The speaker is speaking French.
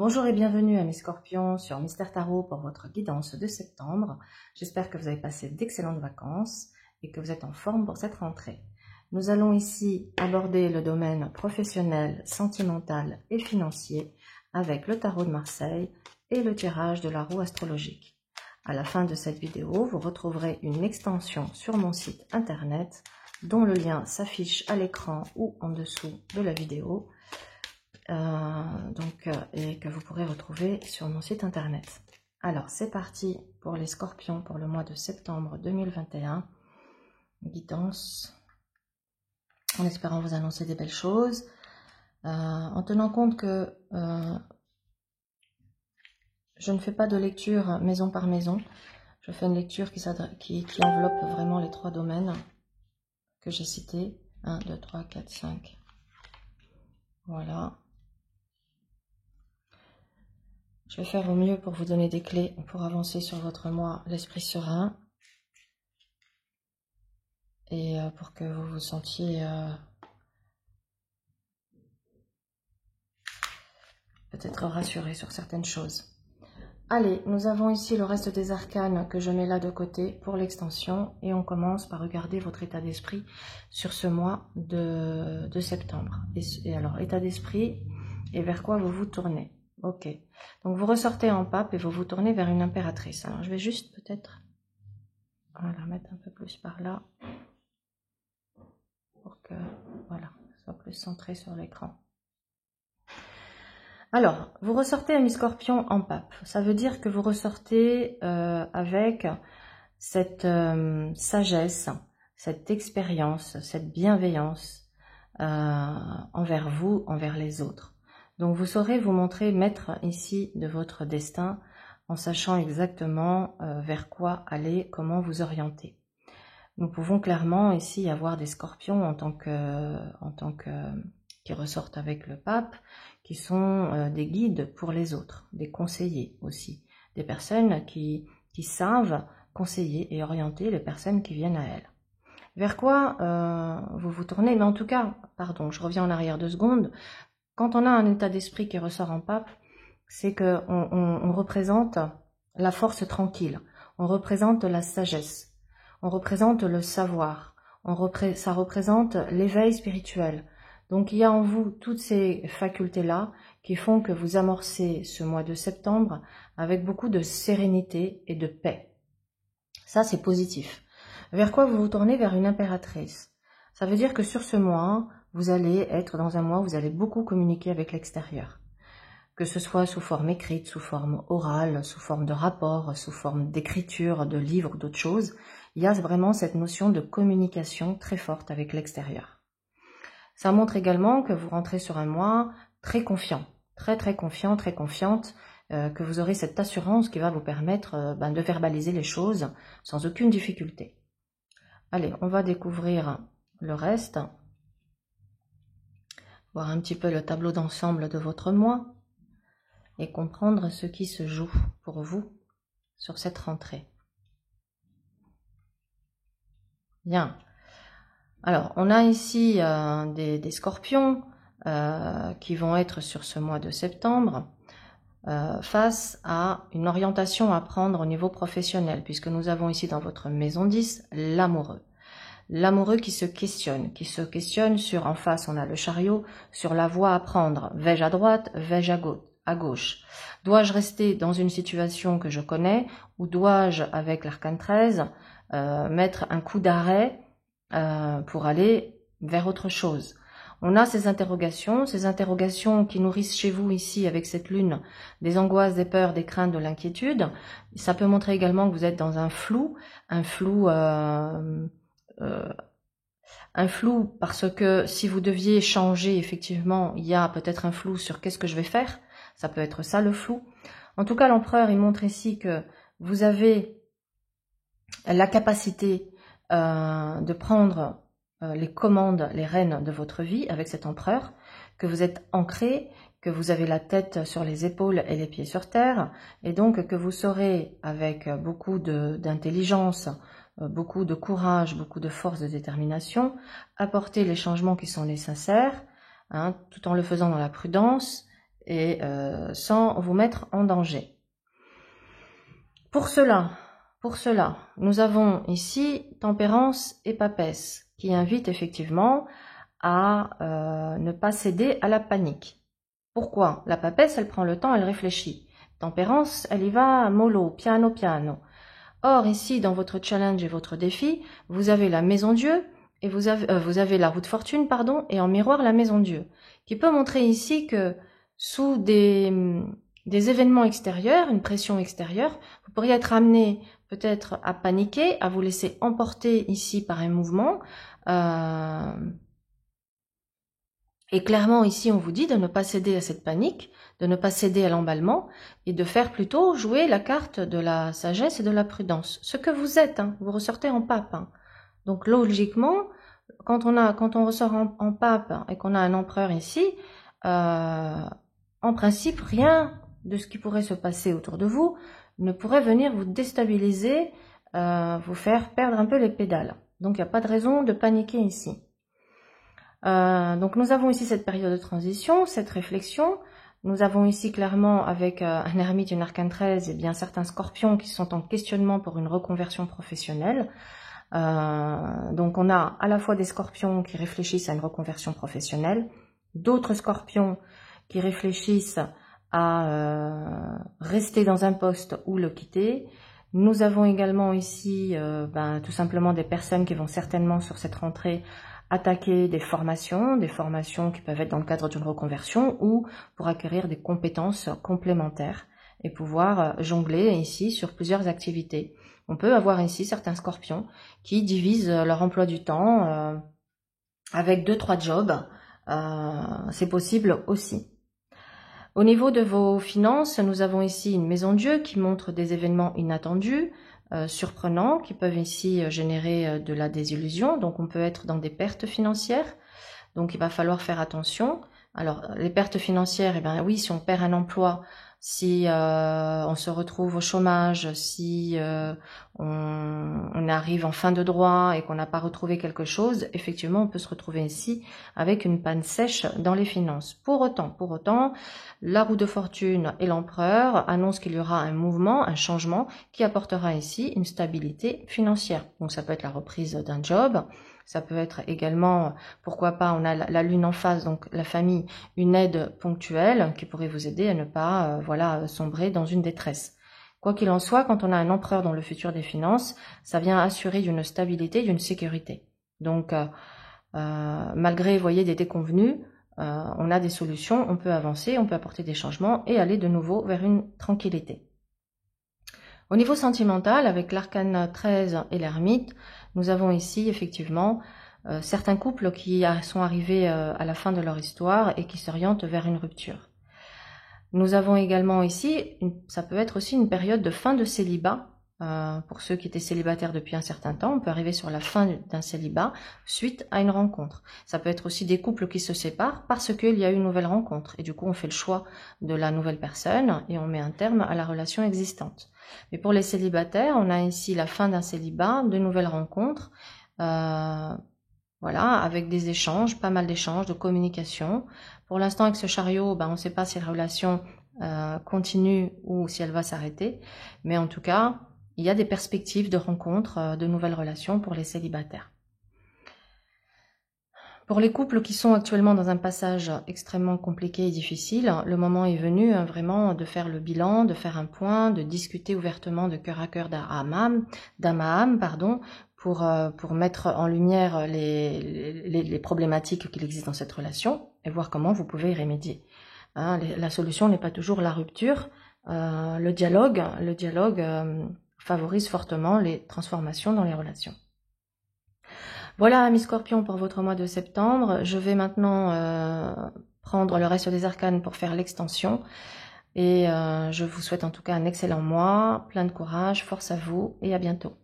Bonjour et bienvenue à mes scorpions sur Mystère Tarot pour votre guidance de septembre. J'espère que vous avez passé d'excellentes vacances et que vous êtes en forme pour cette rentrée. Nous allons ici aborder le domaine professionnel, sentimental et financier avec le tarot de Marseille et le tirage de la roue astrologique. À la fin de cette vidéo, vous retrouverez une extension sur mon site internet dont le lien s'affiche à l'écran ou en dessous de la vidéo. Et que vous pourrez retrouver sur mon site internet. Alors c'est parti pour les scorpions pour le mois de septembre 2021. Guidance, en espérant vous annoncer des belles choses, en tenant compte que je ne fais pas de lecture maison par maison. Je fais une lecture qui enveloppe vraiment les 3 domaines que j'ai cités. 1, 2, 3, 4, 5. Voilà. Je vais faire au mieux pour vous donner des clés pour avancer sur votre mois, l'esprit serein. Et pour que vous vous sentiez peut-être rassuré sur certaines choses. Allez, nous avons ici le reste des arcanes que je mets là de côté pour l'extension. Et on commence par regarder votre état d'esprit sur ce mois de septembre. Et alors, état d'esprit et vers quoi vous vous tournez. Ok, donc vous ressortez en pape et vous vous tournez vers une impératrice. Alors je vais juste peut-être la mettre un peu plus par là pour que voilà, soit plus centré sur l'écran. Alors, vous ressortez à mi-scorpion en pape. Ça veut dire que vous ressortez avec cette sagesse, cette expérience, cette bienveillance envers vous, envers les autres. Donc vous saurez vous montrer maître ici de votre destin en sachant exactement vers quoi aller, comment vous orienter. Nous pouvons clairement ici avoir des scorpions en tant que qui ressortent avec le pape, qui sont des guides pour les autres, des conseillers aussi, des personnes qui savent conseiller et orienter les personnes qui viennent à elles. Vers quoi vous vous tournez? Mais en tout cas, pardon, je reviens en arrière 2 secondes. Quand on a un état d'esprit qui ressort en pape, c'est qu'on représente la force tranquille, on représente la sagesse, on représente le savoir, ça représente l'éveil spirituel. Donc il y a en vous toutes ces facultés-là qui font que vous amorcez ce mois de septembre avec beaucoup de sérénité et de paix. Ça, c'est positif. Vers quoi vous vous tournez? Vers une impératrice. Ça veut dire que sur ce mois, vous allez être dans un mois où vous allez beaucoup communiquer avec l'extérieur. Que ce soit sous forme écrite, sous forme orale, sous forme de rapport, sous forme d'écriture, de livres, d'autres choses. Il y a vraiment cette notion de communication très forte avec l'extérieur. Ça montre également que vous rentrez sur un mois très confiant, très confiant, très confiante, que vous aurez cette assurance qui va vous permettre de verbaliser les choses sans aucune difficulté. Allez, on va découvrir le reste, voir un petit peu le tableau d'ensemble de votre mois et comprendre ce qui se joue pour vous sur cette rentrée. Bien. Alors, on a ici des scorpions qui vont être sur ce mois de septembre face à une orientation à prendre au niveau professionnel, puisque nous avons ici dans votre maison 10 l'amoureux. L'amoureux qui se questionne sur, en face on a le chariot, sur la voie à prendre. Vais-je à droite, vais-je à gauche? Dois-je rester dans une situation que je connais ou dois-je, avec l'arcane 13, mettre un coup d'arrêt pour aller vers autre chose? On a ces interrogations qui nourrissent chez vous ici avec cette lune des angoisses, des peurs, des craintes, de l'inquiétude. Ça peut montrer également que vous êtes dans un flou parce que si vous deviez changer, effectivement, il y a peut-être un flou sur qu'est-ce que je vais faire. Ça peut être ça le flou. En tout cas, l'empereur, il montre ici que vous avez la capacité de prendre les commandes, les rênes de votre vie avec cet empereur, que vous êtes ancré, que vous avez la tête sur les épaules et les pieds sur terre, et donc que vous saurez avec beaucoup d'intelligence, beaucoup de courage, beaucoup de force, de détermination, apporter les changements qui sont nécessaires, tout en le faisant dans la prudence et sans vous mettre en danger. Pour cela, nous avons ici tempérance et papesse qui invitent effectivement à ne pas céder à la panique. Pourquoi? La papesse, elle prend le temps, elle réfléchit. Tempérance, elle y va mollo, piano, piano. Or, ici, dans votre challenge et votre défi, vous avez la maison Dieu, et vous avez la roue de fortune, pardon, et en miroir la maison Dieu, qui peut montrer ici que sous des événements extérieurs, une pression extérieure, vous pourriez être amené peut-être à paniquer, à vous laisser emporter ici par un mouvement. Et clairement ici on vous dit de ne pas céder à cette panique, de ne pas céder à l'emballement et de faire plutôt jouer la carte de la sagesse et de la prudence. Ce que vous êtes, hein, vous ressortez en pape. Hein. Donc logiquement, quand on ressort en pape et qu'on a un empereur ici, en principe rien de ce qui pourrait se passer autour de vous ne pourrait venir vous déstabiliser, vous faire perdre un peu les pédales. Donc il n'y a pas de raison de paniquer ici. Donc nous avons ici cette période de transition, cette réflexion. Nous avons ici clairement avec un ermite, une arcane 13, et bien certains scorpions qui sont en questionnement pour une reconversion professionnelle. Donc on a à la fois des scorpions qui réfléchissent à une reconversion professionnelle, d'autres scorpions qui réfléchissent à rester dans un poste ou le quitter. Nous avons également ici tout simplement des personnes qui vont certainement sur cette rentrée attaquer des formations qui peuvent être dans le cadre d'une reconversion ou pour acquérir des compétences complémentaires et pouvoir jongler ici sur plusieurs activités. On peut avoir ici certains scorpions qui divisent leur emploi du temps avec 2-3 jobs, c'est possible aussi. Au niveau de vos finances, nous avons ici une maison Dieu qui montre des événements inattendus, surprenants, qui peuvent ici générer de la désillusion. Donc on peut être dans des pertes financières, donc il va falloir faire attention. Alors les pertes financières, eh bien oui, si on perd un emploi, si on se retrouve au chômage, si on arrive en fin de droit et qu'on n'a pas retrouvé quelque chose, effectivement on peut se retrouver ici avec une panne sèche dans les finances. Pour autant, la roue de fortune et l'empereur annoncent qu'il y aura un mouvement, un changement qui apportera ici une stabilité financière. Donc ça peut être la reprise d'un job, ça peut être également, pourquoi pas, on a la lune en face, donc la famille, une aide ponctuelle qui pourrait vous aider à ne pas sombrer dans une détresse. Quoi qu'il en soit, quand on a un empereur dans le futur des finances, ça vient assurer d'une stabilité, d'une sécurité. Donc, malgré, vous voyez, des déconvenus, on a des solutions, on peut avancer, on peut apporter des changements et aller de nouveau vers une tranquillité. Au niveau sentimental, avec l'arcane 13 et l'ermite, nous avons ici effectivement certains couples qui sont arrivés à la fin de leur histoire et qui s'orientent vers une rupture. Nous avons également ici, ça peut être aussi une période de fin de célibat. Pour ceux qui étaient célibataires depuis un certain temps, on peut arriver sur la fin d'un célibat suite à une rencontre. Ça peut être aussi des couples qui se séparent parce qu'il y a eu une nouvelle rencontre. Et du coup, on fait le choix de la nouvelle personne et on met un terme à la relation existante. Mais pour les célibataires, on a ici la fin d'un célibat, de nouvelles rencontres, avec des échanges, pas mal d'échanges, de communication. Pour l'instant, avec ce chariot, on ne sait pas si la relation continue ou si elle va s'arrêter. Mais en tout cas, il y a des perspectives de rencontres, de nouvelles relations pour les célibataires. Pour les couples qui sont actuellement dans un passage extrêmement compliqué et difficile, le moment est venu vraiment de faire le bilan, de faire un point, de discuter ouvertement de cœur à cœur d'âme à âme, pour mettre en lumière les problématiques qu'il existe dans cette relation et voir comment vous pouvez y remédier. La solution n'est pas toujours la rupture, le dialogue favorise fortement les transformations dans les relations. Voilà, amis Scorpions, pour votre mois de septembre. Je vais maintenant prendre le reste des arcanes pour faire l'extension. Et je vous souhaite en tout cas un excellent mois, plein de courage, force à vous et à bientôt.